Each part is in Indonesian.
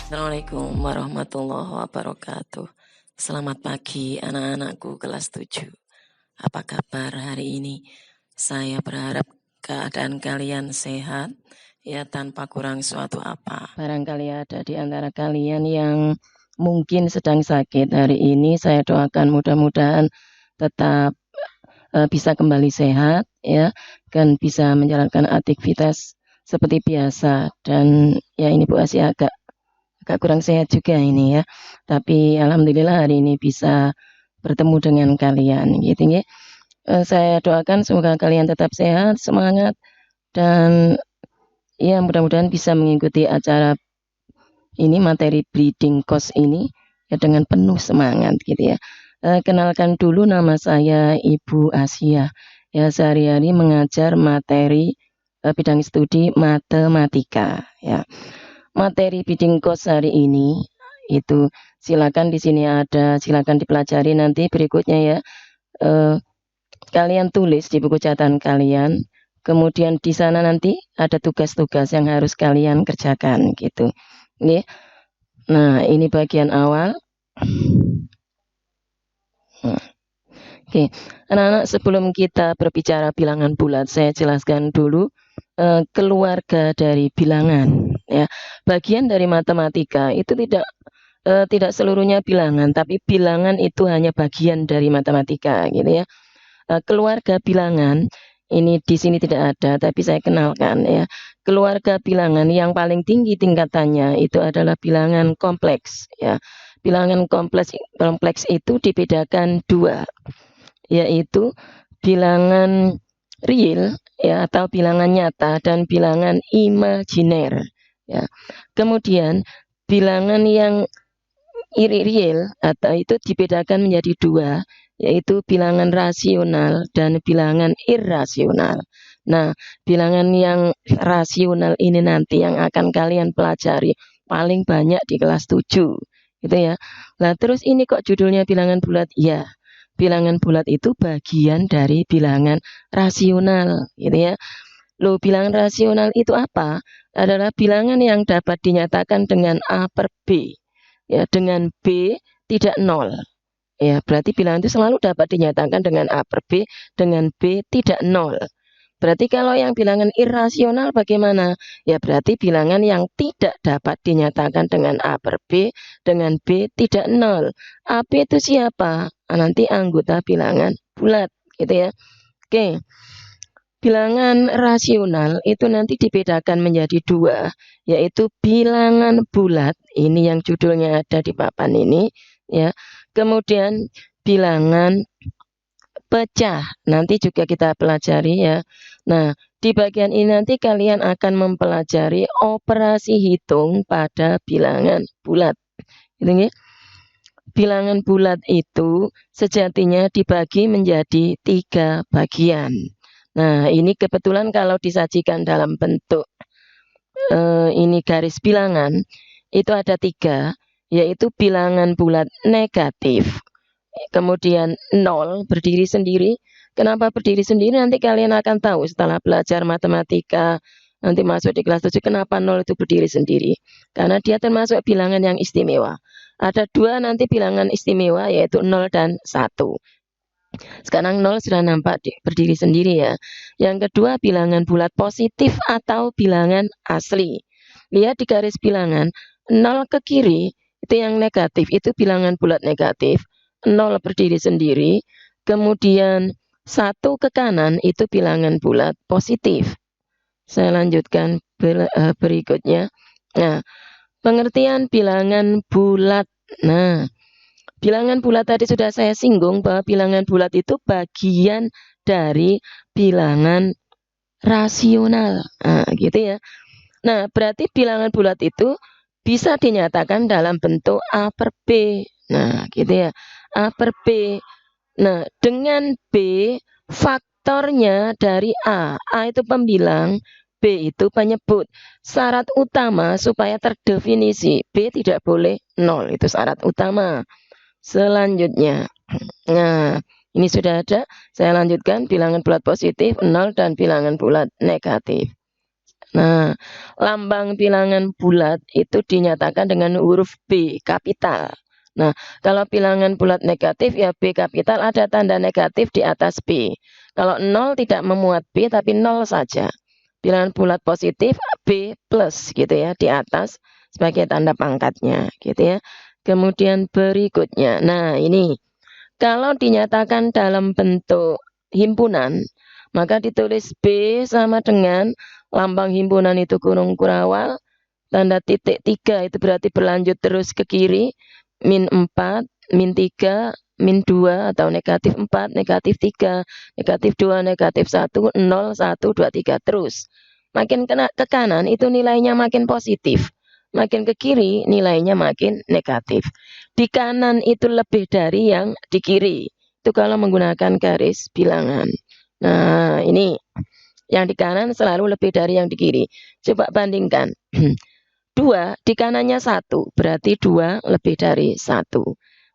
Assalamualaikum warahmatullahi wabarakatuh. Selamat pagi anak-anakku kelas 7. Apa kabar hari ini? Saya berharap keadaan kalian sehat ya tanpa kurang suatu apa. Barangkali ada di antara kalian yang mungkin sedang sakit hari ini, saya doakan mudah-mudahan tetap bisa kembali sehat ya, dan bisa menjalankan aktivitas seperti biasa. Dan ya ini Bu Asia agak kurang sehat juga ini ya. Tapi alhamdulillah hari ini bisa bertemu dengan kalian gitu ya. Saya doakan semoga kalian tetap sehat, semangat, dan ya mudah-mudahan bisa mengikuti acara ini, materi breeding course ini ya dengan penuh semangat gitu ya. Kenalkan dulu, nama saya Ibu Asia. Ya, sehari-hari mengajar materi bidang studi matematika ya. Materi breeding course hari ini itu silakan di sini ada, silakan dipelajari nanti berikutnya ya. Kalian tulis di buku catatan kalian, kemudian di sana nanti ada tugas-tugas yang harus kalian kerjakan gitu. Nih. Nah, ini bagian awal. Oke, anak-anak, sebelum kita berbicara bilangan bulat, saya jelaskan dulu keluarga dari bilangan ya. Bagian dari matematika itu tidak seluruhnya bilangan, tapi bilangan itu hanya bagian dari matematika gitu ya. Keluarga bilangan ini di sini tidak ada, tapi saya kenalkan ya. Keluarga bilangan yang paling tinggi tingkatannya itu adalah bilangan kompleks ya. Bilangan kompleks itu dibedakan dua, yaitu bilangan real ya atau bilangan nyata dan bilangan imajiner ya. Kemudian bilangan yang real atau itu dibedakan menjadi dua, yaitu bilangan rasional dan bilangan irrasional. Nah, bilangan yang rasional ini nanti yang akan kalian pelajari paling banyak di kelas 7 gitu ya. Nah, terus ini kok judulnya bilangan bulat? Ya, bilangan bulat itu bagian dari bilangan rasional gitu ya. Loh, bilangan rasional itu apa? Adalah bilangan yang dapat dinyatakan dengan A per B ya, dengan B tidak nol ya. Berarti bilangan itu selalu dapat dinyatakan dengan A per B, dengan B tidak nol. Berarti kalau yang bilangan irrasional bagaimana? Ya berarti bilangan yang tidak dapat dinyatakan dengan A per B, dengan B tidak nol. AB itu siapa? Nanti anggota bilangan bulat gitu ya. Oke. Bilangan rasional itu nanti dibedakan menjadi dua, yaitu bilangan bulat, ini yang judulnya ada di papan ini ya. Kemudian bilangan pecah, nanti juga kita pelajari ya. Nah, di bagian ini nanti kalian akan mempelajari operasi hitung pada bilangan bulat. Gitu ya. Bilangan bulat itu sejatinya dibagi menjadi 3 bagian. Nah, ini kebetulan kalau disajikan dalam bentuk ini garis bilangan, itu ada 3, yaitu bilangan bulat negatif, kemudian 0 berdiri sendiri. Kenapa berdiri sendiri? Nanti kalian akan tahu setelah belajar matematika, nanti masuk di kelas 7, kenapa 0 itu berdiri sendiri. Karena dia termasuk bilangan yang istimewa. Ada 2 nanti bilangan istimewa, yaitu 0 dan 1. Sekarang 0 sudah nampak berdiri sendiri ya. Yang kedua, bilangan bulat positif atau bilangan asli. Lihat di garis bilangan, 0 ke kiri itu yang negatif, itu bilangan bulat negatif. 0 berdiri sendiri. Kemudian 1 ke kanan itu bilangan bulat positif. Saya lanjutkan berikutnya. Nah, pengertian bilangan bulat. Nah, bilangan bulat tadi sudah saya singgung bahwa bilangan bulat itu bagian dari bilangan rasional. Nah, gitu ya. Nah, berarti bilangan bulat itu bisa dinyatakan dalam bentuk A per B. Nah, gitu ya. A per B. Nah, dengan B faktornya dari A. A itu pembilang, B itu penyebut. Syarat utama supaya terdefinisi B tidak boleh 0. Itu syarat utama. Selanjutnya, nah ini sudah ada, saya lanjutkan bilangan bulat positif 0 dan bilangan bulat negatif. Nah, lambang bilangan bulat itu dinyatakan dengan huruf B kapital. Nah, kalau bilangan bulat negatif ya B kapital ada tanda negatif di atas B. Kalau 0 tidak memuat B tapi 0 saja. Bilangan bulat positif B plus gitu ya di atas sebagai tanda pangkatnya gitu ya. Kemudian berikutnya. Nah, ini kalau dinyatakan dalam bentuk himpunan, maka ditulis B sama dengan lambang himpunan itu kurung kurawal, tanda titik 3 itu berarti berlanjut terus ke kiri, min 4, min 3, min 2 atau negatif 4, negatif 3, negatif 2, negatif 1, 0, 1, 2, 3 terus. Makin ke kanan itu nilainya makin positif, makin ke kiri nilainya makin negatif. Di kanan itu lebih dari yang di kiri, itu kalau menggunakan garis bilangan. Nah, ini yang di kanan selalu lebih dari yang di kiri. Coba bandingkan. 2 di kanannya 1, berarti 2 lebih dari 1.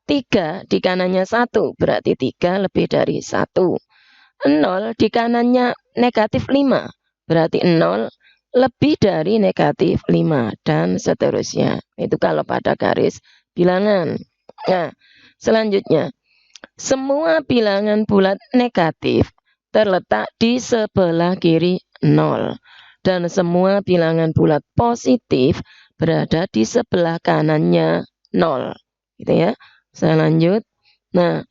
3 di kanannya 1, berarti 3 lebih dari 1. 0 di kanannya negatif 5, berarti 0 lebih dari negatif 5, dan seterusnya. Itu kalau pada garis bilangan. Nah, selanjutnya. Semua bilangan bulat negatif terletak di sebelah kiri 0. Dan semua bilangan bulat positif berada di sebelah kanannya 0. Gitu ya. Saya lanjut. Nah,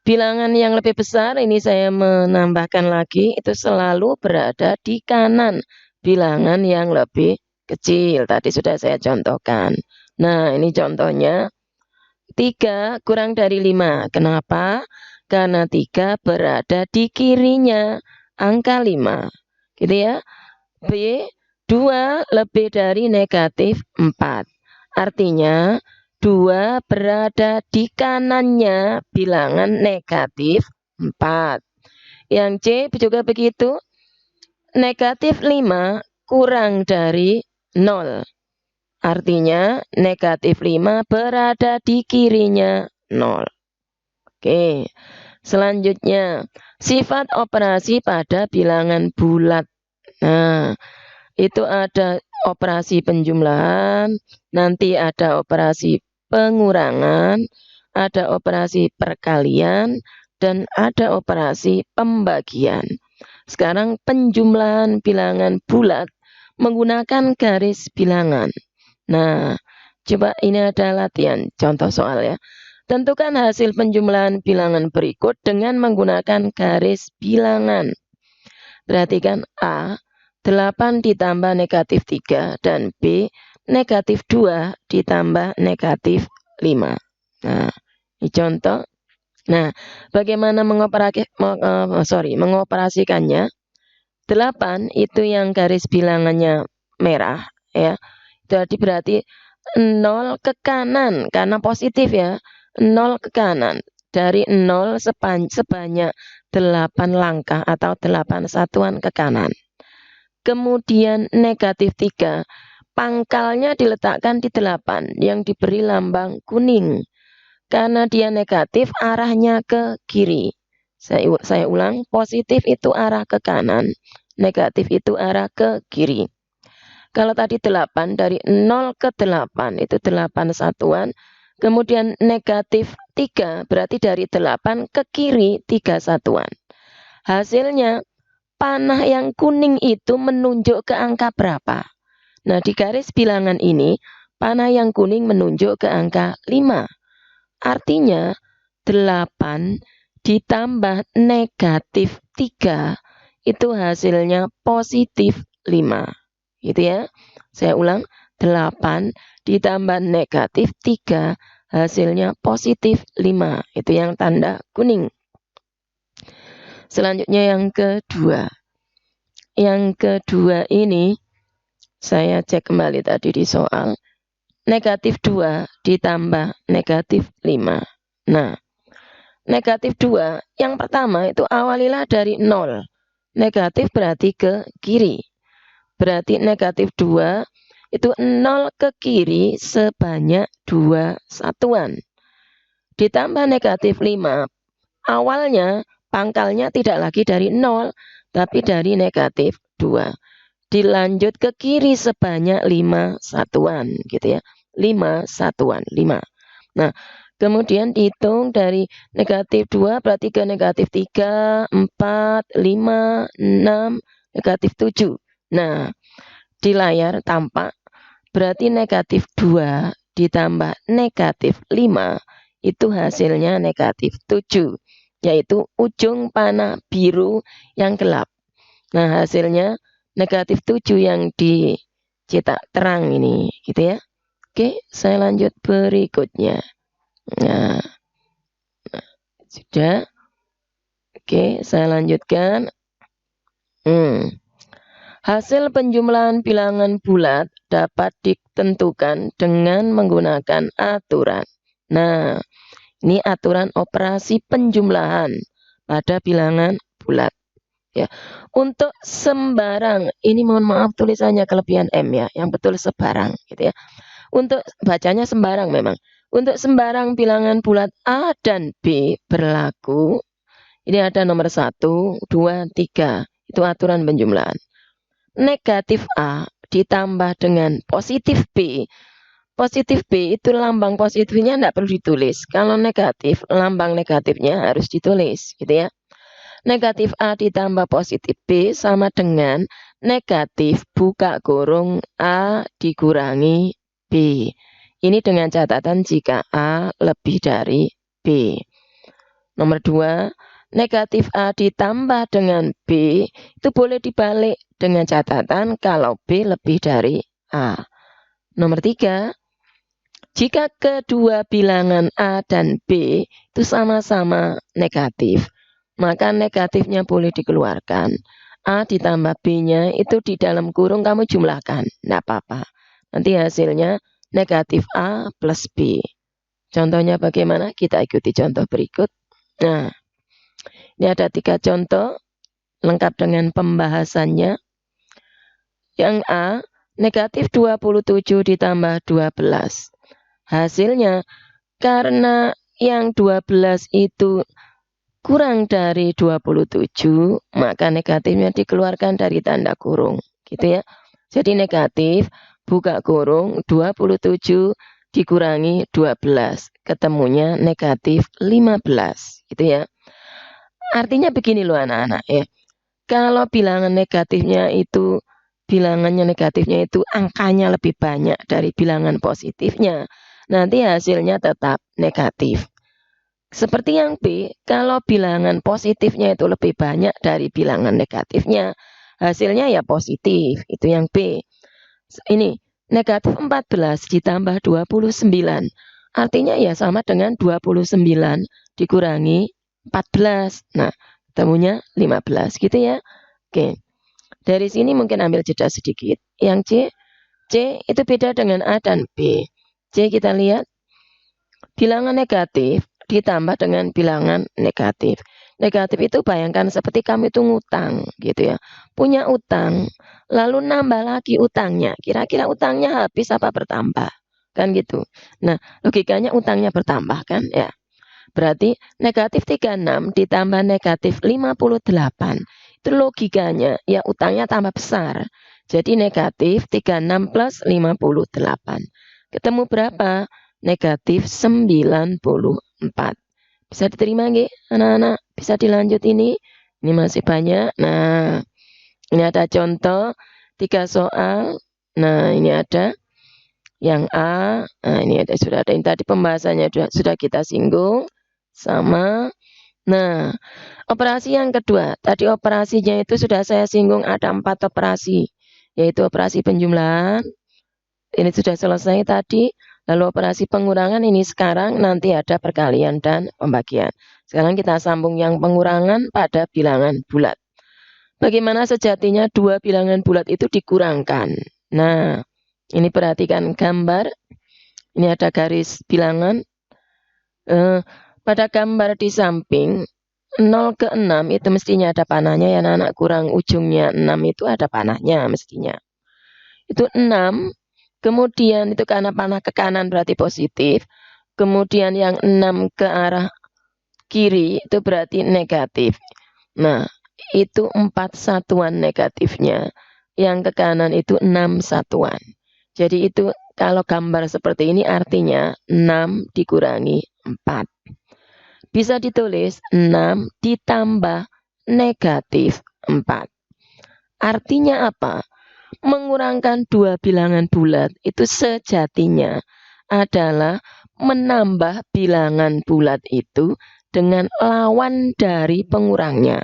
bilangan yang lebih besar ini saya menambahkan lagi itu selalu berada di kanan bilangan yang lebih kecil. Tadi sudah saya contohkan. Nah, ini contohnya 3 kurang dari 5. Kenapa? Karena 3 berada di kirinya angka 5. Gitu ya. B, 2 lebih dari negatif 4. Artinya 2 berada di kanannya bilangan negatif 4. Yang C juga begitu. Negatif 5 kurang dari 0. Artinya negatif 5 berada di kirinya 0. Oke, selanjutnya sifat operasi pada bilangan bulat. Nah, itu ada operasi penjumlahan, nanti ada operasi pengurangan, ada operasi perkalian, dan ada operasi pembagian. Sekarang penjumlahan bilangan bulat menggunakan garis bilangan. Nah, coba ini ada latihan contoh soal ya. Tentukan hasil penjumlahan bilangan berikut dengan menggunakan garis bilangan. Perhatikan A, 8 ditambah negatif 3, dan B, negatif 2 ditambah negatif 5. Nah, ini contoh. Nah, bagaimana mengoperasikannya? 8 itu yang garis bilangannya merah ya. Jadi berarti 0 ke kanan karena positif ya. 0 ke kanan. Dari 0 sebanyak 8 langkah atau 8 satuan ke kanan. Kemudian negatif 3. Pangkalnya diletakkan di 8 yang diberi lambang kuning. Karena dia negatif arahnya ke kiri. Saya ulang, positif itu arah ke kanan, negatif itu arah ke kiri. Kalau tadi 8 dari 0 ke 8 itu 8 satuan. Kemudian negatif 3 berarti dari 8 ke kiri 3 satuan. Hasilnya panah yang kuning itu menunjuk ke angka berapa? Nah, di garis bilangan ini panah yang kuning menunjuk ke angka 5. Artinya 8 ditambah negatif 3 itu hasilnya positif 5. Gitu ya. Saya ulang, 8 ditambah negatif 3 hasilnya positif 5. Itu yang tanda kuning. Selanjutnya yang kedua. Yang kedua ini saya cek kembali tadi di soal. Negatif 2 ditambah negatif 5. Nah, negatif 2 yang pertama itu awalilah dari 0. Negatif berarti ke kiri. Berarti negatif 2 itu 0 ke kiri sebanyak 2 satuan. Ditambah negatif 5. Awalnya pangkalnya tidak lagi dari 0, tapi dari negatif 2. dilanjut ke kiri sebanyak 5 satuan gitu ya. 5 satuan, 5. Nah, kemudian dihitung dari negatif 2 berarti ke negatif 3, 4, 5, 6, negatif 7. Nah, di layar tampak berarti negatif 2 ditambah negatif 5 itu hasilnya negatif 7, yaitu ujung panah biru yang gelap. Nah, hasilnya negatif 7 yang dicetak terang ini, gitu ya. Oke, saya lanjut berikutnya. Nah, sudah. Oke, saya lanjutkan. Hasil penjumlahan bilangan bulat dapat ditentukan dengan menggunakan aturan. Nah, ini aturan operasi penjumlahan pada bilangan bulat. Ya, untuk sembarang, ini mohon maaf tulisannya kelebihan M ya, yang betul sebarang gitu ya. Untuk bacanya sembarang memang. Untuk sembarang bilangan bulat A dan B berlaku. Ini ada nomor 1, 2, 3. Itu aturan penjumlahan. Negatif A ditambah dengan positif B. Positif B itu lambang positifnya tidak perlu ditulis. Kalau negatif, lambang negatifnya harus ditulis, gitu ya. Negatif A ditambah positif B sama dengan negatif buka kurung A dikurangi B. Ini dengan catatan jika A lebih dari B. Nomor 2, negatif A ditambah dengan B itu boleh dibalik dengan catatan kalau B lebih dari A. Nomor 3, jika kedua bilangan A dan B itu sama-sama negatif, maka negatifnya boleh dikeluarkan. A ditambah B-nya itu di dalam kurung kamu jumlahkan, tidak apa-apa. Nanti hasilnya negatif A plus B. Contohnya bagaimana? Kita ikuti contoh berikut. Nah, ini ada 3 contoh lengkap dengan pembahasannya. Yang A, negatif 27 ditambah 12. Hasilnya, karena yang 12 itu kurang dari 27, maka negatifnya dikeluarkan dari tanda kurung. Gitu ya. Jadi negatif, buka kurung, 27 dikurangi 12. Ketemunya negatif 15. Gitu ya. Artinya begini loh anak-anak ya. Kalau bilangannya negatifnya itu angkanya lebih banyak dari bilangan positifnya, nanti hasilnya tetap negatif. Seperti yang B, kalau bilangan positifnya itu lebih banyak dari bilangan negatifnya, hasilnya ya positif, itu yang B. Ini negatif 14 ditambah 29, artinya ya sama dengan 29 dikurangi 14. Nah, ketemunya 15 gitu ya. Oke. Dari sini mungkin ambil jeda sedikit. Yang C itu beda dengan A dan B. C kita lihat bilangan negatif ditambah dengan bilangan negatif. Negatif itu bayangkan seperti kamu itu ngutang gitu ya. Punya utang, lalu nambah lagi utangnya. Kira-kira utangnya habis apa bertambah? Kan gitu. Nah, logikanya utangnya bertambah kan ya. Berarti negatif 36 ditambah negatif 58. Itu logikanya ya utangnya tambah besar. Jadi negatif 36 plus 58. Ketemu berapa? Negatif 94. Bisa diterima nggih anak-anak? Bisa dilanjut ini? Ini masih banyak. Nah, ini ada contoh 3 soal. Nah, ini ada yang A. Nah, ini sudah ada yang tadi pembahasannya sudah kita singgung sama. Nah, operasi yang kedua, tadi operasinya itu sudah saya singgung ada 4 operasi, yaitu operasi penjumlahan, ini sudah selesai tadi, lalu operasi pengurangan ini sekarang nanti ada perkalian dan pembagian. Sekarang kita sambung yang pengurangan pada bilangan bulat. Bagaimana sejatinya 2 bilangan bulat itu dikurangkan? Nah, ini perhatikan gambar, ini ada garis bilangan. Pada gambar di samping 0 ke 6 itu mestinya ada panahnya ya anak-anak, kurang ujungnya 6 itu ada panahnya mestinya. Itu 6, kemudian itu karena panah ke kanan berarti positif, kemudian yang 6 ke arah kiri itu berarti negatif. Nah, itu 4 satuan negatifnya. yang ke kanan itu 6 satuan. Jadi itu kalau gambar seperti ini artinya 6 dikurangi 4. Bisa ditulis 6 ditambah negatif 4. Artinya apa? Mengurangkan dua bilangan bulat itu sejatinya adalah menambah bilangan bulat itu dengan lawan dari pengurangnya.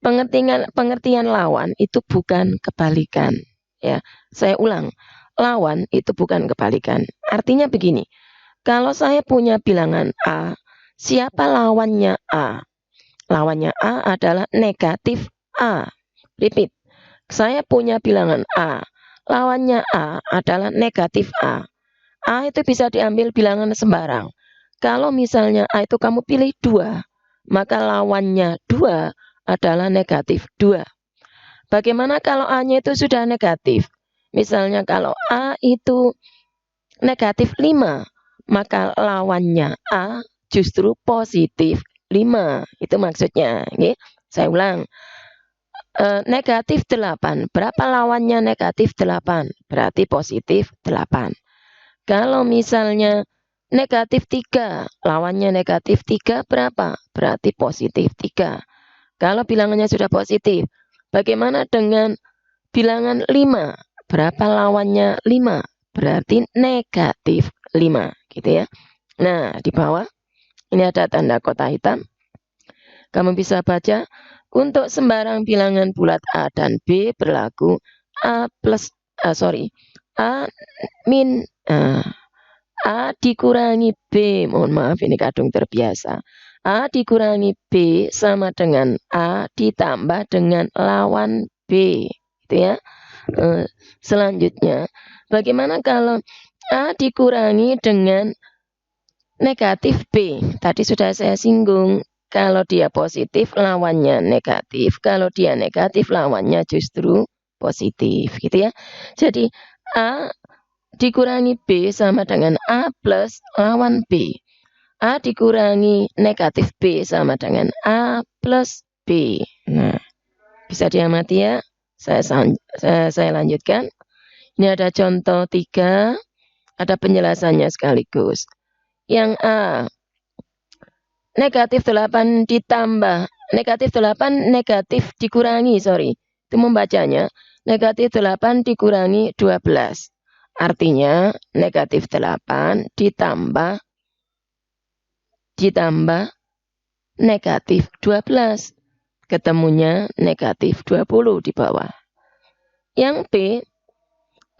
Pengertian lawan itu bukan kebalikan. Ya, saya ulang, lawan itu bukan kebalikan. Artinya begini, kalau saya punya bilangan A, siapa lawannya A? Lawannya A adalah negatif A. Repeat, saya punya bilangan A, lawannya A adalah negatif A. A itu bisa diambil bilangan sembarang. Kalau misalnya A itu kamu pilih 2, maka lawannya 2 adalah negatif 2. Bagaimana kalau A-nya itu sudah negatif? Misalnya kalau A itu negatif 5, maka lawannya A justru positif 5. Itu maksudnya. Saya ulang. Negatif 8. Berapa lawannya negatif 8? Berarti positif 8. Kalau misalnya negatif 3, lawannya negatif 3 berapa? Berarti positif 3. Kalau bilangannya sudah positif, bagaimana dengan bilangan 5? Berapa lawannya 5? Berarti negatif 5, gitu ya. Nah, di bawah ini ada tanda kotak hitam. Kamu bisa baca, untuk sembarang bilangan bulat A dan B berlaku A dikurangi B. Mohon maaf, ini kadung terbiasa. A dikurangi B sama dengan A ditambah dengan lawan B, gitu ya. Selanjutnya, bagaimana kalau A dikurangi dengan negatif B? Tadi sudah saya singgung, kalau dia positif lawannya negatif, kalau dia negatif lawannya justru positif, gitu ya. Jadi A dikurangi B sama dengan A plus lawan B. A dikurangi negatif B sama dengan A plus B. Nah, bisa diamati ya. Saya lanjutkan. Ini ada contoh 3, ada penjelasannya sekaligus. Yang A, negatif 8 ditambah, negatif 8 negatif dikurangi, itu membacanya, negatif 8 dikurangi 12. Artinya negatif 8 ditambah negatif 12. Ketemunya negatif 20 di bawah. Yang B,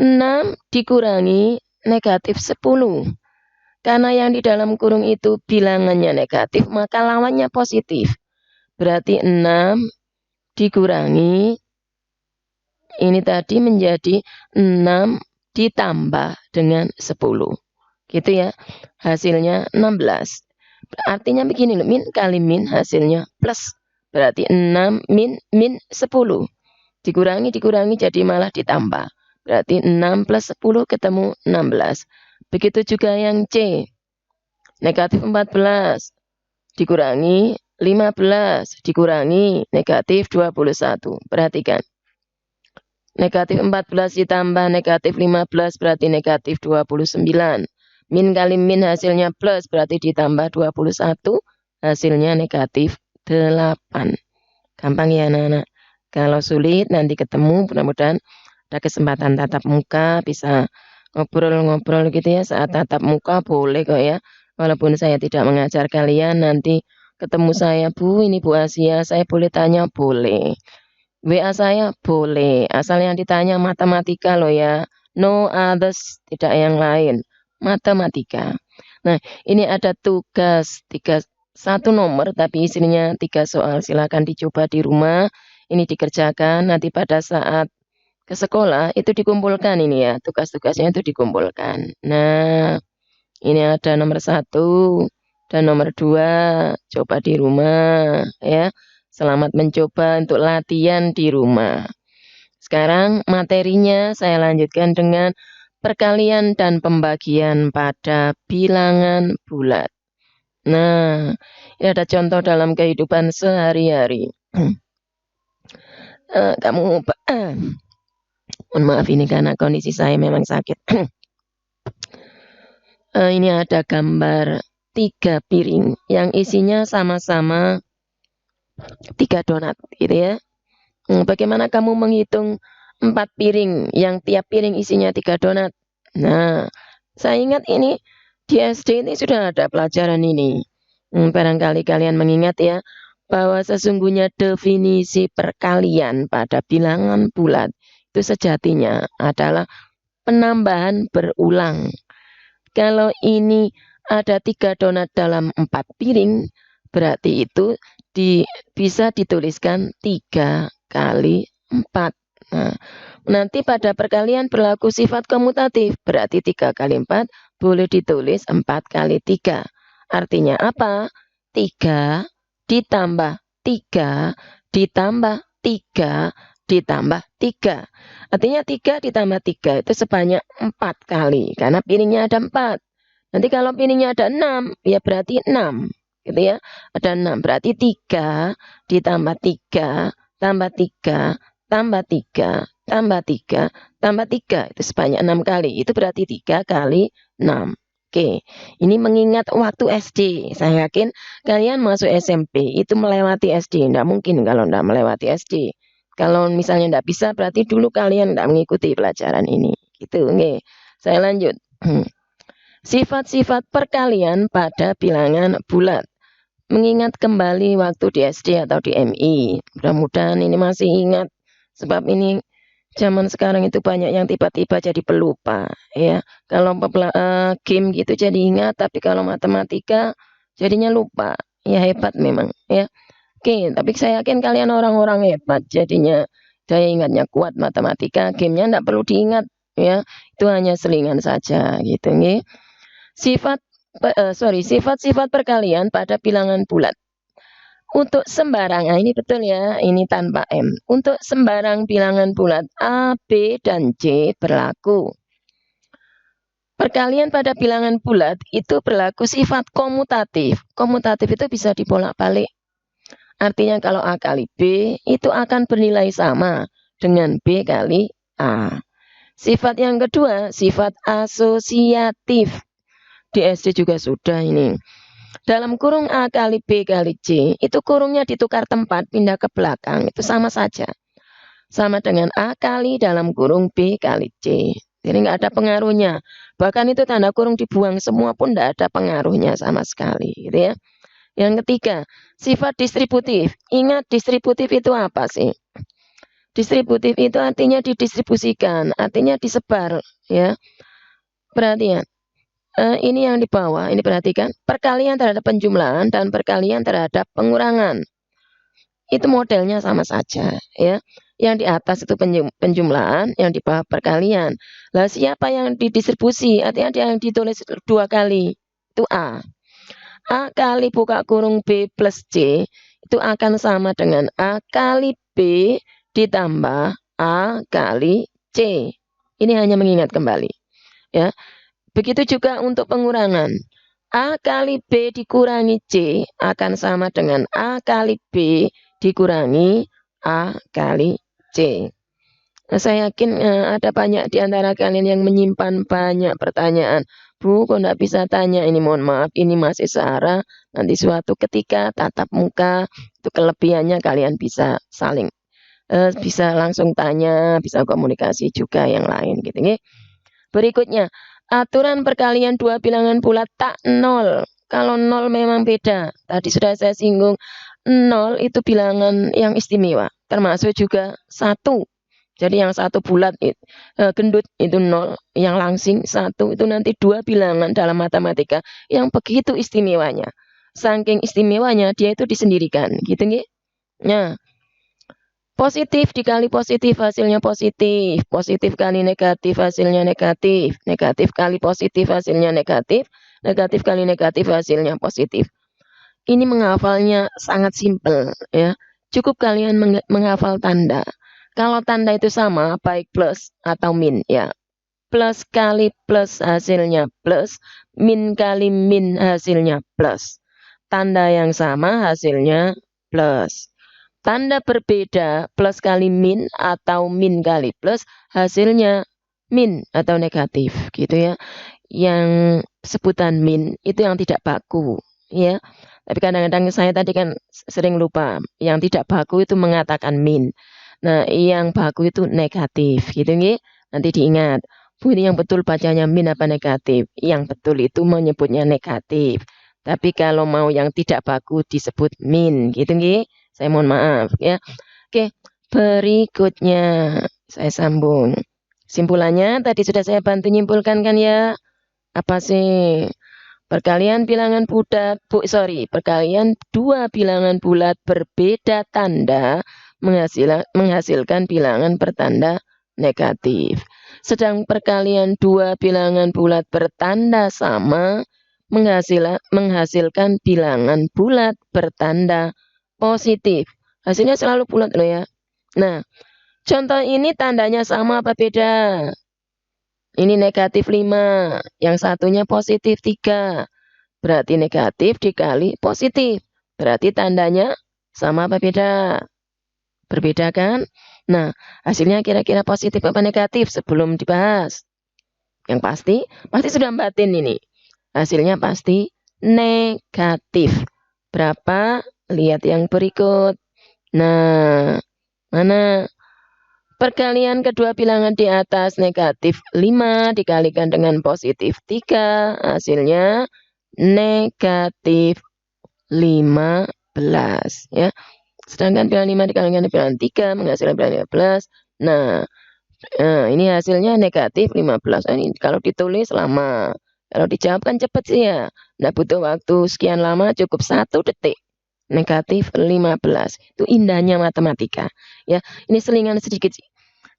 6 dikurangi negatif 10. Karena yang di dalam kurung itu bilangannya negatif, maka lawannya positif. Berarti 6 dikurangi, ini tadi menjadi 6 ditambah dengan 10. Gitu ya. Hasilnya 16. Artinya begini, min kali min hasilnya plus. Berarti 6 min 10. Dikurangi jadi malah ditambah. Berarti 6 plus 10 ketemu 16. Begitu juga yang C. Negatif 14 dikurangi 15 dikurangi negatif 21. Perhatikan. Negatif 14 ditambah negatif 15 berarti negatif 29. Min kali min hasilnya plus berarti ditambah 21. Hasilnya negatif 8. Gampang ya anak-anak. Kalau sulit nanti ketemu, mudah-mudahan ada kesempatan tatap muka, bisa ngobrol-ngobrol gitu ya. Saat tatap muka boleh kok ya. Walaupun saya tidak mengajar kalian, nanti ketemu saya, Bu, ini Bu Asia, saya boleh tanya? Boleh. WA saya? Boleh. Asal yang ditanya matematika loh ya. No others, tidak yang lain. Matematika. Nah, ini ada tugas 1 nomor tapi isinya 3 soal. Silakan dicoba di rumah. Ini dikerjakan nanti pada saat ke sekolah itu dikumpulkan ini ya. Tugas-tugasnya itu dikumpulkan. Nah, ini ada nomor 1 dan nomor 2. Coba di rumah ya. Selamat mencoba untuk latihan di rumah. Sekarang materinya saya lanjutkan dengan perkalian dan pembagian pada bilangan bulat. Nah, ini ada contoh dalam kehidupan sehari-hari. Mohon maaf ini karena kondisi saya memang sakit. Ini ada gambar 3 piring yang isinya sama-sama 3 donat gitu ya. Bagaimana kamu menghitung 4 piring yang tiap piring isinya 3 donat? Nah, saya ingat ini di SD ini sudah ada pelajaran ini. Barangkali kalian mengingat ya, bahwa sesungguhnya definisi perkalian pada bilangan bulat itu sejatinya adalah penambahan berulang. Kalau ini ada 3 donat dalam 4 piring, berarti itu bisa dituliskan 3 kali 4. Nah, nanti pada perkalian berlaku sifat komutatif, berarti 3 kali 4 boleh ditulis 4 kali 3. Artinya apa? 3 ditambah 3 ditambah 3 ditambah 3. Artinya 3 ditambah 3 itu sebanyak 4 kali, karena piringnya ada 4. Nanti kalau piringnya ada 6, ya berarti 6. Gitu ya. Ada 6, berarti 3 ditambah 3 tambah 3 tambah 3 tambah 3 tambah 3 itu sebanyak 6 kali. Itu berarti 3 kali 6. Oke, ini mengingat waktu SD. Saya yakin kalian masuk SMP itu melewati SD. Tidak mungkin kalau tidak melewati SD. Kalau misalnya tidak bisa, berarti dulu kalian tidak mengikuti pelajaran ini. Gitu, oke. Saya lanjut. Sifat-sifat perkalian pada bilangan bulat. Mengingat kembali waktu di SD atau di MI. Mudah-mudahan ini masih ingat. Sebab ini zaman sekarang itu banyak yang tiba-tiba jadi pelupa ya. Kalau game gitu jadi ingat, tapi kalau matematika jadinya lupa. Ya hebat memang ya. Oke, tapi saya yakin kalian orang-orang hebat, jadinya daya ingatnya kuat matematika, gamenya enggak perlu diingat ya. Itu hanya selingan saja gitu nggih. Sifat-sifat perkalian pada bilangan bulat. Untuk sembarang, ini betul ya, ini tanpa M. Untuk sembarang bilangan bulat A, B, dan C berlaku. Perkalian pada bilangan bulat itu berlaku sifat komutatif. Komutatif itu bisa dibolak-balik. Artinya kalau A kali B itu akan bernilai sama dengan B kali A. Sifat yang kedua, sifat asosiatif. Di SD juga sudah ini. Dalam kurung A kali B kali C, itu kurungnya ditukar tempat, pindah ke belakang, itu sama saja. Sama dengan A kali dalam kurung B kali C. Jadi nggak ada pengaruhnya. Bahkan itu tanda kurung dibuang semua pun nggak ada pengaruhnya sama sekali. Gitu ya. Yang ketiga, sifat distributif. Ingat distributif itu apa sih? Distributif itu artinya didistribusikan, artinya disebar. Ya, perhatian. Ini yang di bawah, ini perhatikan, perkalian terhadap penjumlahan dan perkalian terhadap pengurangan. Itu modelnya sama saja ya. Yang di atas itu penjumlahan, yang di bawah perkalian. Lah siapa yang didistribusi? Artinya yang ditulis 2 kali. Itu A. A kali buka kurung B plus C itu akan sama dengan A kali B ditambah A kali C. Ini hanya mengingat kembali ya. Begitu juga untuk pengurangan. A kali B dikurangi C akan sama dengan A kali B dikurangi A kali C. Nah, saya yakin ada banyak di antara kalian yang menyimpan banyak pertanyaan. Bu, kok enggak bisa tanya ini? Mohon maaf, ini masih searah. Nanti suatu ketika tatap muka, itu kelebihannya kalian bisa saling, bisa langsung tanya, bisa komunikasi juga yang lain gitu ya. Berikutnya, aturan perkalian 2 bilangan bulat tak 0. Kalau 0 memang beda. Tadi sudah saya singgung, 0 itu bilangan yang istimewa. Termasuk juga 1. Jadi yang 1 bulat, gendut itu 0. Yang langsing 1 itu nanti 2 bilangan dalam matematika yang begitu istimewanya. Saking istimewanya dia itu disendirikan. Gitu nggih. Nah, positif dikali positif hasilnya positif. Positif kali negatif hasilnya negatif. Negatif kali positif hasilnya negatif. Negatif kali negatif hasilnya positif. Ini menghafalnya sangat simpel ya. Cukup kalian menghafal tanda. Kalau tanda itu sama, baik plus atau min ya. Plus kali plus hasilnya plus. Min kali min hasilnya plus. Tanda yang sama hasilnya plus. tanda berbeda plus kali min atau min kali plus hasilnya min atau negatif gitu ya. Yang sebutan min itu yang tidak baku ya. Tapi kadang-kadang saya tadi kan sering lupa, yang tidak baku itu mengatakan min. Nah, yang baku itu negatif gitu nggih. Nanti diingat. Bu, ini yang betul bacanya min apa negatif? Yang betul itu menyebutnya negatif. Tapi kalau mau yang tidak baku disebut min gitu nggih. Saya mohon maaf ya. Oke, berikutnya saya sambung. Simpulannya tadi sudah saya bantu nyimpulkan kan ya. Apa sih? Perkalian bilangan perkalian dua bilangan bulat berbeda tanda menghasilkan bilangan bertanda negatif. Sedang perkalian dua bilangan bulat bertanda sama menghasilkan bilangan bulat bertanda positif. Hasilnya selalu bulat loh ya. Nah, contoh ini tandanya sama apa beda? Ini negatif 5, yang satunya positif 3. Berarti negatif dikali positif. Berarti tandanya sama apa beda? Berbeda kan? Nah, hasilnya kira-kira positif apa negatif sebelum dibahas? Yang pasti sudah batin ini. Hasilnya pasti negatif. Berapa? Lihat yang berikut. Nah, mana? Perkalian kedua bilangan di atas negatif 5 dikalikan dengan positif 3. Hasilnya negatif 15 ya. Sedangkan bilangan 5 dikalikan dengan bilangan 3 menghasilkan bilangan 15. Nah, ini hasilnya negatif 15. Ini kalau ditulis lama. Kalau dijawab kan cepat sih ya. Nah, butuh waktu sekian lama, cukup 1 detik. Negatif 15. Itu indahnya matematika. Ya, ini selingan sedikit sih.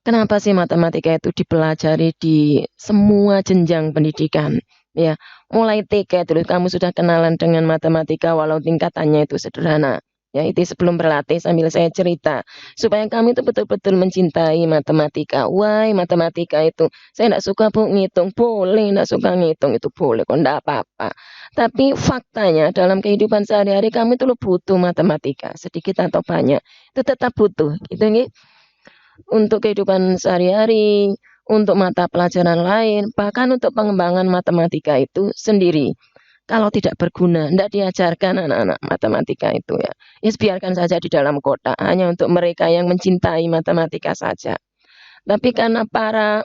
Kenapa sih matematika itu dipelajari di semua jenjang pendidikan? Ya, mulai TK dulu kamu sudah kenalan dengan matematika walau tingkatannya itu sederhana. Ya, itu sebelum berlatih sambil saya cerita supaya kamu itu betul-betul mencintai matematika. Why matematika itu? Saya tidak suka Bu ngitung, boleh. Tidak suka ngitung itu boleh, kok tidak apa-apa. Tapi faktanya dalam kehidupan sehari-hari kamu itu butuh matematika, sedikit atau banyak itu tetap butuh, gitu nih. Untuk kehidupan sehari-hari, untuk mata pelajaran lain, bahkan untuk pengembangan matematika itu sendiri. Kalau tidak berguna, tidak diajarkan anak-anak matematika itu ya. Ya biarkan saja di dalam kotak, hanya untuk mereka yang mencintai matematika saja. Tapi karena para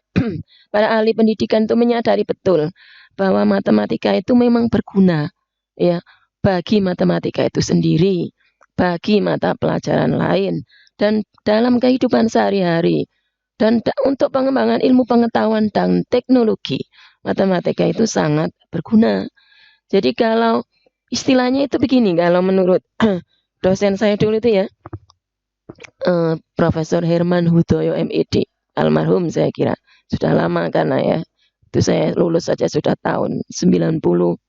ahli pendidikan itu menyadari betul bahwa matematika itu memang berguna ya bagi matematika itu sendiri, bagi mata pelajaran lain, dan dalam kehidupan sehari-hari, dan untuk pengembangan ilmu pengetahuan dan teknologi, matematika itu sangat berguna. Jadi kalau istilahnya itu begini, kalau menurut dosen saya dulu itu ya, Profesor Herman Hudoyo MED, almarhum saya kira, sudah lama karena ya, itu saya lulus saja sudah tahun 94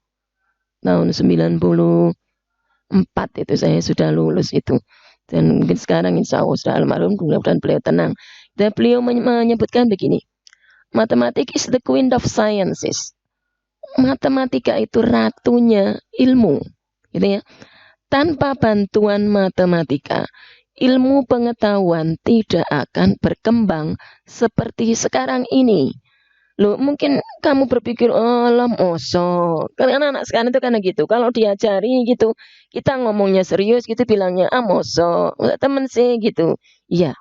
itu saya sudah lulus itu. Dan mungkin sekarang insya Allah sudah almarhum, mudah-mudahan beliau tenang. Dan beliau menyebutkan begini, Mathematics is the queen of sciences. Matematika itu ratunya ilmu, gitu ya. Tanpa bantuan matematika, ilmu pengetahuan tidak akan berkembang seperti sekarang ini. Loh, mungkin kamu berpikir, alam oso. Karena anak sekarang itu karena gitu. Kalau diajari gitu, kita ngomongnya serius gitu bilangnya, moso. Temen sih gitu. Iya.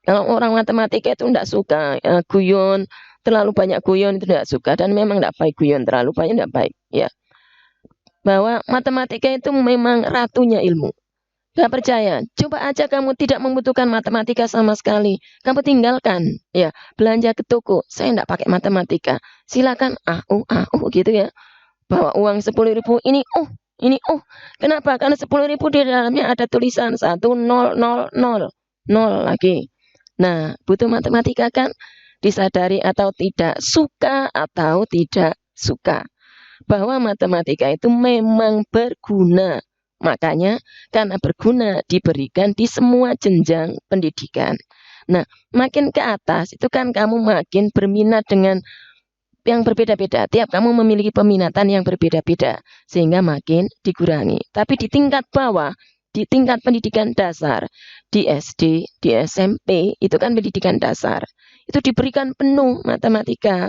Kalau orang matematika itu enggak suka guyon, terlalu banyak guyon itu enggak suka, dan memang enggak baik guyon terlalu banyak, enggak baik ya. Bahwa matematika itu memang ratunya ilmu. Gak percaya, coba aja kamu tidak membutuhkan matematika sama sekali, kamu tinggalkan ya, belanja ke toko, saya enggak pakai matematika, silakan gitu ya, bawa uang 10.000 ini kenapa? Karena 10.000 di dalamnya ada tulisan 1 0 0 0 0 lagi. Nah, butuh matematika kan, disadari atau tidak, suka atau tidak suka, bahwa matematika itu memang berguna. Makanya karena berguna diberikan di semua jenjang pendidikan. Nah, makin ke atas itu kan kamu makin berminat dengan yang berbeda-beda. Tiap kamu memiliki peminatan yang berbeda-beda sehingga makin dikurangi. Tapi di tingkat bawah di tingkat pendidikan dasar, di SD, di SMP, itu kan pendidikan dasar. Itu diberikan penuh matematika.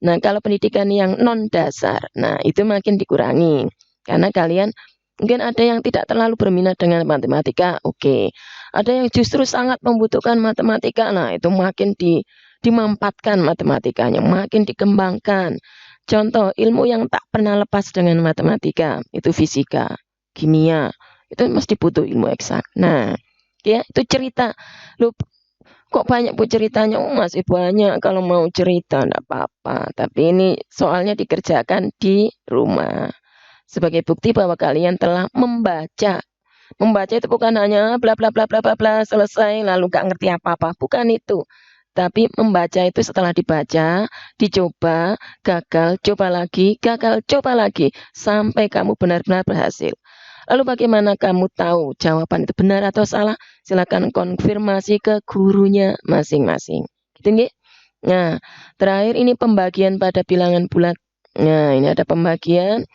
Nah, kalau pendidikan yang non dasar, nah itu makin dikurangi. Karena kalian mungkin ada yang tidak terlalu berminat dengan matematika, oke. Ada yang justru sangat membutuhkan matematika, nah itu makin dimampatkan matematikanya, makin dikembangkan. Contoh, ilmu yang tak pernah lepas dengan matematika, itu fisika, kimia, itu mesti butuh ilmu eksak. Nah, ya itu cerita. Loh, kok banyak bu ceritanya? Oh, masih banyak. Kalau mau cerita enggak apa-apa. Tapi ini soalnya dikerjakan di rumah. Sebagai bukti bahwa kalian telah membaca. Membaca itu bukan hanya bla bla bla bla bla bla selesai lalu gak ngerti apa-apa. Bukan itu. Tapi membaca itu setelah dibaca, dicoba, gagal, coba lagi sampai kamu benar-benar berhasil. Lalu bagaimana kamu tahu jawaban itu benar atau salah? Silakan konfirmasi ke gurunya masing-masing. Gitu nggih? Nah, terakhir ini pembagian pada bilangan bulat. Nah, ini ada pembagian.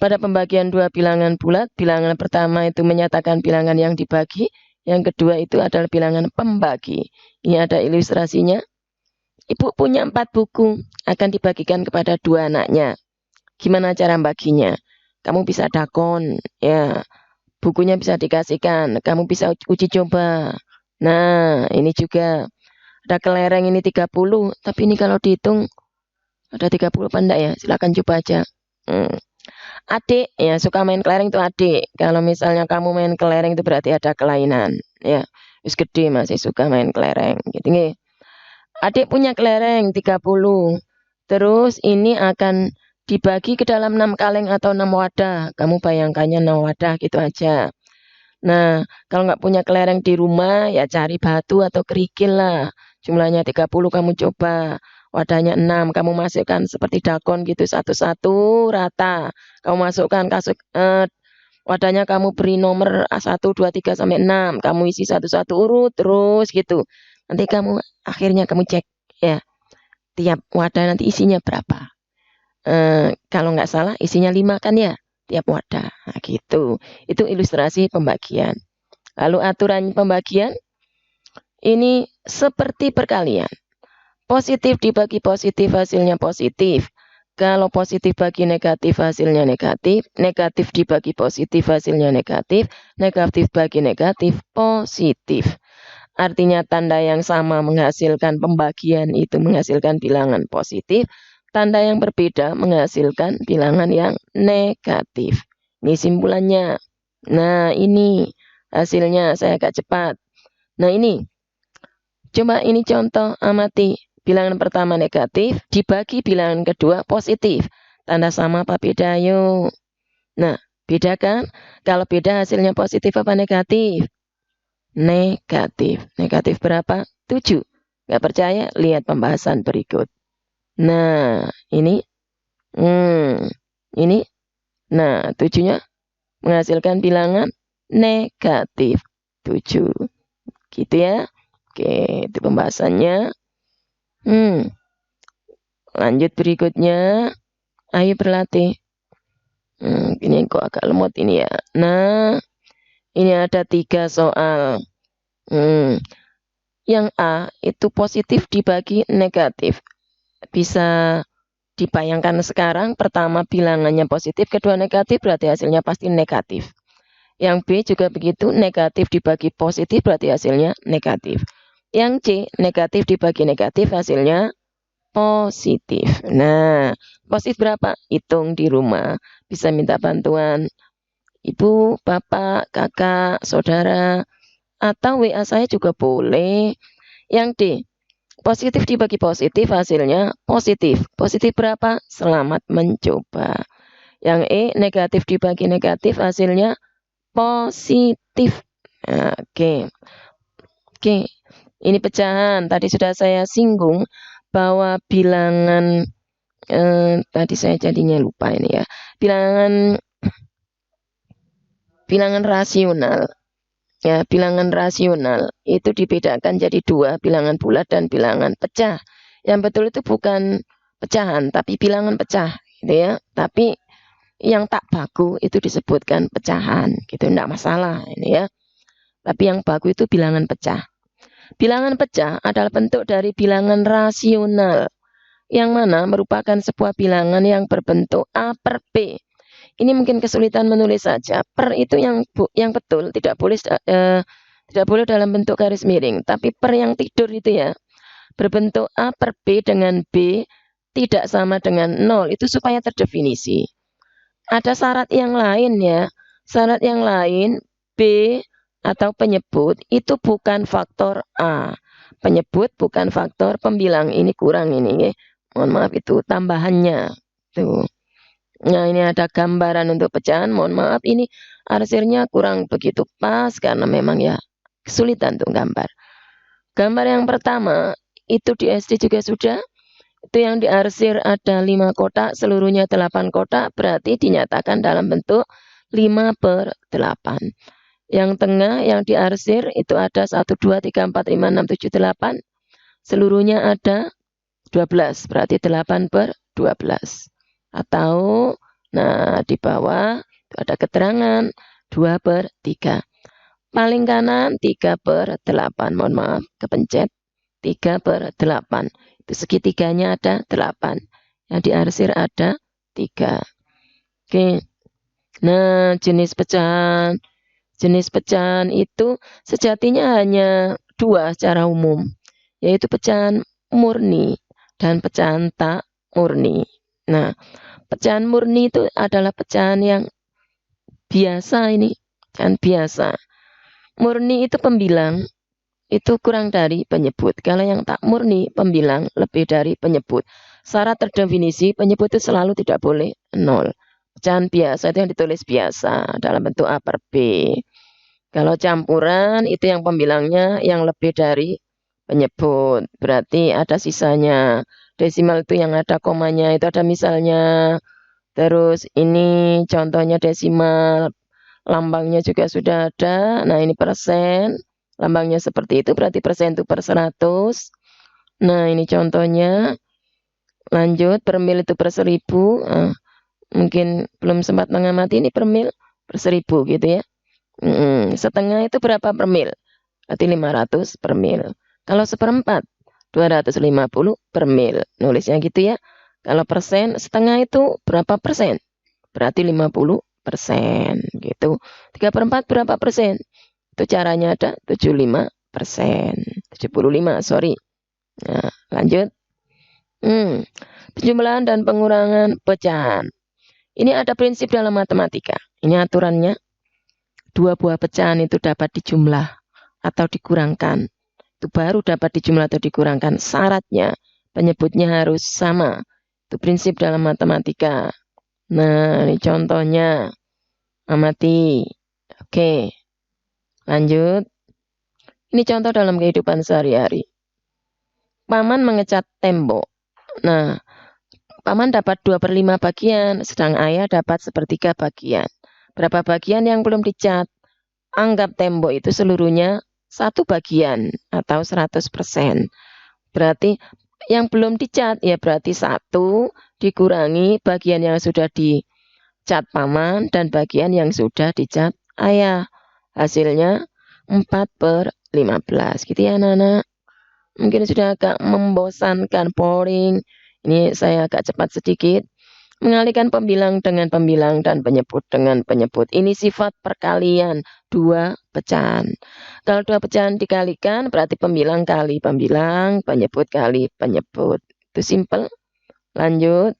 Pada pembagian dua bilangan bulat, bilangan pertama itu menyatakan bilangan yang dibagi, yang kedua itu adalah bilangan pembagi. Ini ada ilustrasinya. Ibu punya 4 buku, akan dibagikan kepada 2 anaknya. Gimana cara baginya? Kamu bisa dakon, ya. Bukunya bisa dikasihkan, kamu bisa uji coba. Nah, ini juga ada kelereng ini 30, tapi ini kalau dihitung ada 30 apa enggak ya? Silakan coba aja. Adik, ya suka main kelereng itu adik. Kalau misalnya kamu main kelereng itu berarti ada kelainan, ya. Wis gede masih suka main kelereng, gitu nggih. Adik punya kelereng 30. Terus ini akan dibagi ke dalam 6 kaleng atau 6 wadah. Kamu bayangkannya 6 wadah gitu aja. Nah, kalau nggak punya kelereng di rumah, ya cari batu atau kerikil lah. Jumlahnya 30 kamu coba. Wadahnya 6, kamu masukkan seperti dakon gitu satu-satu rata. Kamu masukkan wadahnya kamu beri nomor 1, 2, 3 sampai 6. Kamu isi satu-satu urut terus gitu. Nanti kamu akhirnya kamu cek ya. Tiap wadah nanti isinya berapa. Kalau nggak salah isinya 5 kan ya tiap wadah. Nah, gitu. Itu ilustrasi pembagian. Lalu aturan pembagian ini seperti perkalian. Positif dibagi positif hasilnya positif. Kalau positif bagi negatif hasilnya negatif. Negatif dibagi positif hasilnya negatif. Negatif bagi negatif positif. Artinya tanda yang sama menghasilkan pembagian itu menghasilkan bilangan positif. Tanda yang berbeda menghasilkan bilangan yang negatif. Ini simpulannya. Nah, ini hasilnya saya agak cepat. Nah, ini. Coba ini contoh amati. Bilangan pertama negatif dibagi bilangan kedua positif. Tanda sama apa beda? Yuk. Nah, beda kan? Kalau beda hasilnya positif apa negatif? Negatif. Negatif berapa? 7. Nggak percaya? Lihat pembahasan berikut. Nah, ini. Ini. Nah, 7-nya menghasilkan bilangan negatif 7. Gitu ya. Oke, itu pembahasannya. Lanjut berikutnya. Ayo berlatih. Ini kok agak lemot ini ya. Nah, ini ada 3 soal. Yang A itu positif dibagi negatif. Bisa dibayangkan sekarang, pertama bilangannya positif, kedua negatif, berarti hasilnya pasti negatif. Yang B juga begitu, negatif dibagi positif, berarti hasilnya negatif. Yang C, negatif dibagi negatif, hasilnya positif. Nah, positif berapa? Hitung di rumah. Bisa minta bantuan ibu, bapak, kakak, saudara, atau WA saya juga boleh. Yang D, positif dibagi positif, hasilnya positif. Positif berapa? Selamat mencoba. Yang E, negatif dibagi negatif, hasilnya positif. Nah, oke. Ini pecahan. Tadi sudah saya singgung bahwa bilangan tadi saya jadinya lupa ini ya. Bilangan rasional. Ya, bilangan rasional itu dibedakan jadi 2, bilangan bulat dan bilangan pecah. Yang betul itu bukan pecahan, tapi bilangan pecah, gitu ya. Tapi Yang tak baku itu disebutkan pecahan, gitu, enggak masalah ini ya. Tapi yang baku itu bilangan pecah. Bilangan pecah adalah bentuk dari bilangan rasional, yang mana merupakan sebuah bilangan yang berbentuk A per B. Ini mungkin kesulitan menulis saja. Per itu yang betul, tidak boleh dalam bentuk garis miring. Tapi per yang tidur itu ya, berbentuk A per B dengan B tidak sama dengan 0, itu supaya terdefinisi. Ada syarat yang lain ya. Syarat yang lain, B atau penyebut itu bukan faktor A. Penyebut bukan faktor pembilang. Ini kurang ini ya. Mohon maaf, itu tambahannya. Tuh. Nah, ini ada gambaran untuk pecahan. Mohon maaf, ini arsirnya kurang begitu pas karena memang ya kesulitan untuk gambar. Gambar yang pertama itu di SD juga sudah. Itu yang diarsir ada 5 kotak, seluruhnya 8 kotak, berarti dinyatakan dalam bentuk 5/8. Yang tengah yang diarsir itu ada 1, 2, 3, 4, 5, 6, 7, 8. Seluruhnya ada 12, berarti 8/12. Atau, nah di bawah itu ada keterangan 2/3. Paling kanan 3/8, mohon maaf, kepencet 3/8. Itu segitiganya ada 8. Yang diarsir ada 3. Oke. Nah, jenis pecahan. Jenis pecahan itu sejatinya hanya 2 secara umum, yaitu pecahan murni dan pecahan tak murni. Nah, pecahan murni itu adalah pecahan yang biasa ini, pecahan biasa. Murni itu pembilang, itu kurang dari penyebut. Kalau yang tak murni, pembilang lebih dari penyebut. Syarat terdefinisi, penyebut itu selalu tidak boleh 0. Pecahan biasa itu yang ditulis biasa dalam bentuk A per B. Kalau campuran itu yang pembilangnya yang lebih dari penyebut. Berarti ada sisanya. Desimal itu yang ada komanya itu ada misalnya. Terus ini contohnya desimal. Lambangnya juga sudah ada. Nah, ini persen. Lambangnya seperti itu, berarti persen itu per 100. Nah, ini contohnya. Lanjut, per mil itu per 1000. Mungkin belum sempat mengamati, ini per mil per 1000 gitu ya. Setengah itu berapa per mil? Berarti 500 per mil. Kalau seperempat, 250 per mil. Nulisnya gitu ya. Kalau persen, setengah itu berapa persen? Berarti 50% gitu. 3/4 berapa persen? Itu caranya ada 75%. 75, sorry. Nah, lanjut. Penjumlahan dan pengurangan pecahan. Ini ada prinsip dalam matematika. Ini aturannya. 2 buah pecahan itu dapat dijumlah atau dikurangkan. Itu baru dapat dijumlah atau dikurangkan. Syaratnya, penyebutnya harus sama. Itu prinsip dalam matematika. Nah, ini contohnya. Amati. Oke. Lanjut. Ini contoh dalam kehidupan sehari-hari. Paman mengecat tembok. Nah, paman dapat 2/5 bagian, sedang ayah dapat 1/3 bagian. Berapa bagian yang belum dicat? Anggap tembok itu seluruhnya 1 bagian atau 100%. Berarti yang belum dicat ya berarti 1 dikurangi bagian yang sudah dicat paman dan bagian yang sudah dicat ayah. Hasilnya 4/15 gitu ya anak-anak. Mungkin sudah agak membosankan, boring. Ini saya agak cepat sedikit. Mengalihkan pembilang dengan pembilang dan penyebut dengan penyebut. Ini sifat perkalian 2 pecahan. Kalau 2 pecahan dikalikan berarti pembilang kali pembilang, penyebut kali penyebut. Itu simple. Lanjut.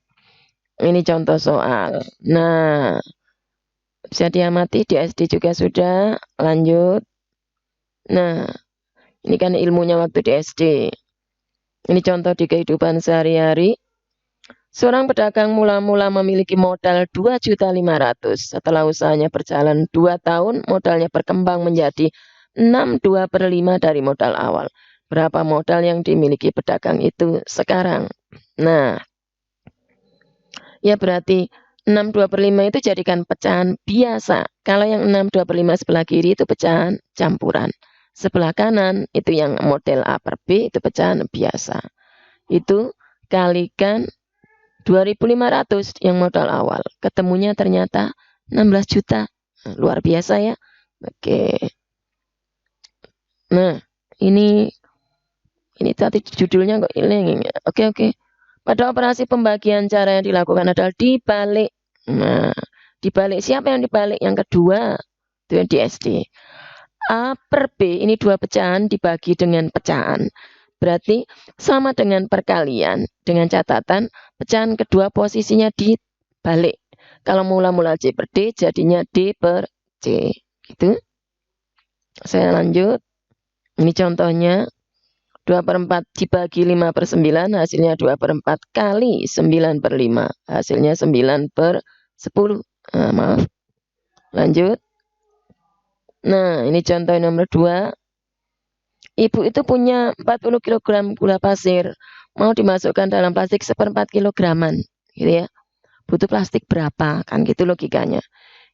Ini contoh soal. Nah, bisa diamati di SD juga sudah. Lanjut. Nah, ini kan ilmunya waktu di SD. Ini contoh di kehidupan sehari-hari. Seorang pedagang mula-mula memiliki modal 2.500.000. Setelah usahanya berjalan 2 tahun, modalnya berkembang menjadi 6/2/5 dari modal awal. Berapa modal yang dimiliki pedagang itu sekarang? Nah, ya berarti 6/2/5 itu jadikan pecahan biasa. Kalau yang 6/2/5 sebelah kiri itu pecahan campuran. Sebelah kanan itu yang model A per B itu pecahan biasa. Itu kalikan 2.500 yang modal awal. Ketemunya ternyata 16 juta. Luar biasa ya. Oke. Nah, ini tadi judulnya kok ini. Oke. Pada operasi pembagian cara yang dilakukan adalah dibalik. Nah, dibalik siapa yang dibalik? Yang kedua, itu yang di SD. A per B ini dua pecahan dibagi dengan pecahan. Berarti sama dengan perkalian dengan catatan pecahan kedua posisinya dibalik. Kalau mula-mula C per D jadinya D per C. Gitu. Saya lanjut. Ini contohnya. 2/4 dibagi 5/9 hasilnya 2/4 kali 9/5 hasilnya 9/10. Maaf. Lanjut. Nah, ini contoh nomor 2. Ibu itu punya 40 kg gula pasir. Mau dimasukkan dalam plastik 1/4 kilograman. Gitu ya. Butuh plastik berapa? Kan gitu logikanya.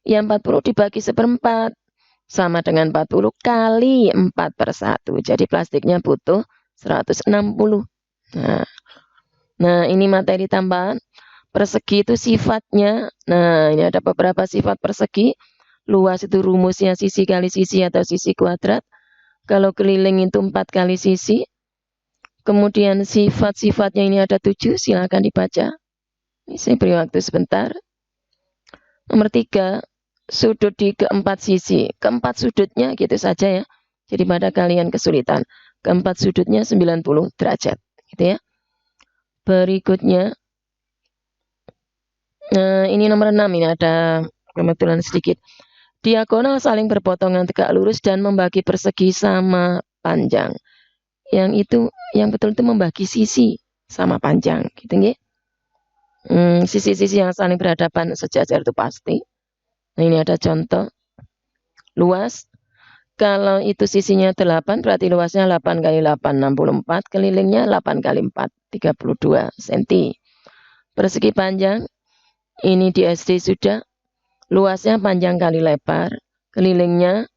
Yang 40 dibagi 1/4. Sama dengan 40 kali 4/1. Jadi plastiknya butuh 160. Nah, ini materi tambahan. Persegi itu sifatnya. Nah, ini ada beberapa sifat persegi. Luas itu rumusnya sisi kali sisi atau sisi kuadrat. Kalau keliling itu 4 kali sisi. Kemudian sifat-sifatnya ini ada 7. Silakan dibaca. Ini saya beri waktu sebentar. Nomor 3. Sudut di keempat sisi. Keempat sudutnya gitu saja ya. Jadi pada kalian kesulitan. Keempat sudutnya 90 derajat. Gitu ya. Berikutnya. Nah, ini nomor 6. Ini ada kebetulan sedikit. Diagonal saling berpotongan tegak lurus dan membagi persegi sama panjang. Yang betul itu membagi sisi sama panjang. Gitu ya. Sisi-sisi yang saling berhadapan sejajar itu pasti. Nah, ini ada contoh. Luas. Kalau itu sisinya 8, berarti luasnya 8 kali 8, 64. Kelilingnya 8 kali 4, 32 cm. Persegi panjang. Ini di SD sudah. Luasnya panjang kali lebar. Kelilingnya.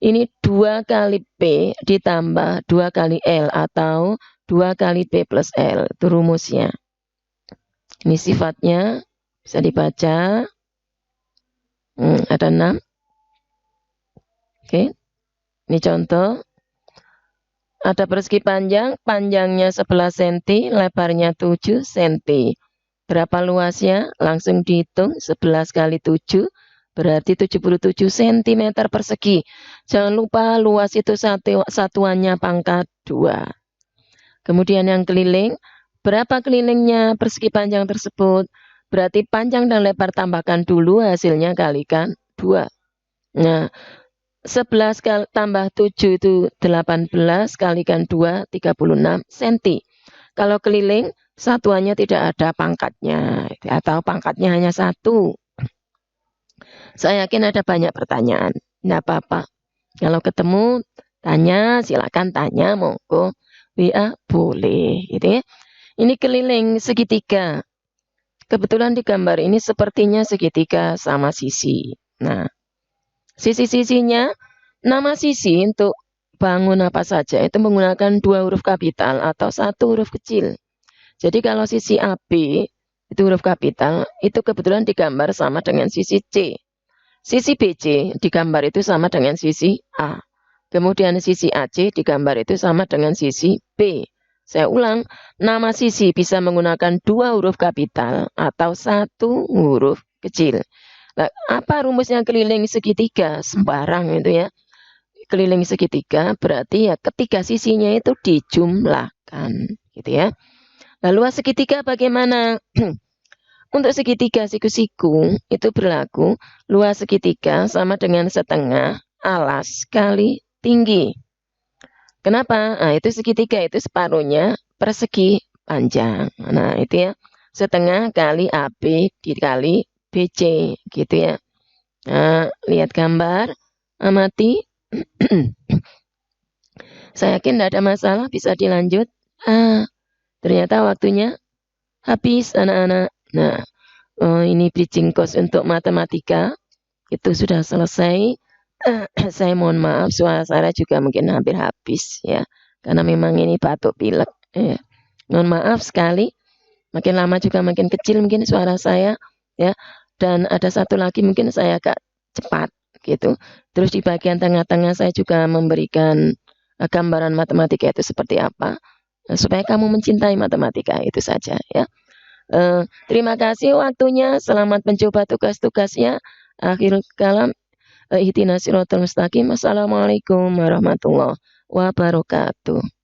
Ini 2 kali P ditambah 2 kali L atau 2 kali P plus L. Itu rumusnya. Ini sifatnya. Bisa dibaca. Ada 6. Oke. Ini contoh. Ada persegi panjang. Panjangnya 11 cm. Lebarnya 7 cm. Berapa luasnya? Langsung dihitung. 11 kali 7. Berarti 77 cm persegi. Jangan lupa luas itu satuannya pangkat 2. Kemudian yang keliling. Berapa kelilingnya persegi panjang tersebut? Berarti panjang dan lebar tambahkan dulu, hasilnya kalikan 2. Nah, 11 kali tambah 7 itu 18, kalikan 2, 36 cm. Kalau keliling, satuannya tidak ada pangkatnya, atau pangkatnya hanya 1. Saya yakin ada banyak pertanyaan. Tidak apa-apa. Kalau ketemu, tanya, silakan tanya, monggo. WA boleh. Gitu ya. Ini keliling segitiga. Kebetulan di gambar ini sepertinya segitiga sama sisi. Nah, sisi-sisinya, nama sisi untuk bangun apa saja itu menggunakan 2 huruf kapital atau 1 huruf kecil. Jadi kalau sisi AB itu huruf kapital, itu kebetulan digambar sama dengan sisi C. Sisi BC digambar itu sama dengan sisi A. Kemudian sisi AC digambar itu sama dengan sisi B. Saya ulang, nama sisi bisa menggunakan 2 huruf kapital atau 1 huruf kecil. Nah, apa rumusnya keliling segitiga? Sembarang itu ya. Keliling segitiga berarti ya ketiga sisinya itu dijumlahkan. Gitu ya. Nah, luas segitiga bagaimana? Untuk segitiga siku-siku itu berlaku luas segitiga sama dengan setengah alas kali tinggi. Kenapa? Nah, itu segitiga itu separuhnya persegi panjang. Nah, itu ya. Setengah kali AB dikali BC. Gitu ya. Nah, lihat gambar. Amati. Saya yakin tidak ada masalah. Bisa dilanjut. Ternyata waktunya habis anak-anak. Nah, ini bridging course untuk matematika. Itu sudah selesai. Saya mohon maaf suara juga mungkin hampir habis ya, karena memang ini batuk pilek ya. Mohon maaf sekali. Makin lama juga makin kecil mungkin suara saya, ya. Dan ada satu lagi mungkin saya agak cepat gitu. Terus di bagian tengah-tengah saya juga memberikan gambaran matematika itu seperti apa, supaya kamu mencintai matematika, itu saja ya. Terima kasih waktunya, selamat mencoba tugas-tugasnya. Akhirul kalam, ihdinas siratal mustaqim. Assalamualaikum warahmatullahi wabarakatuh.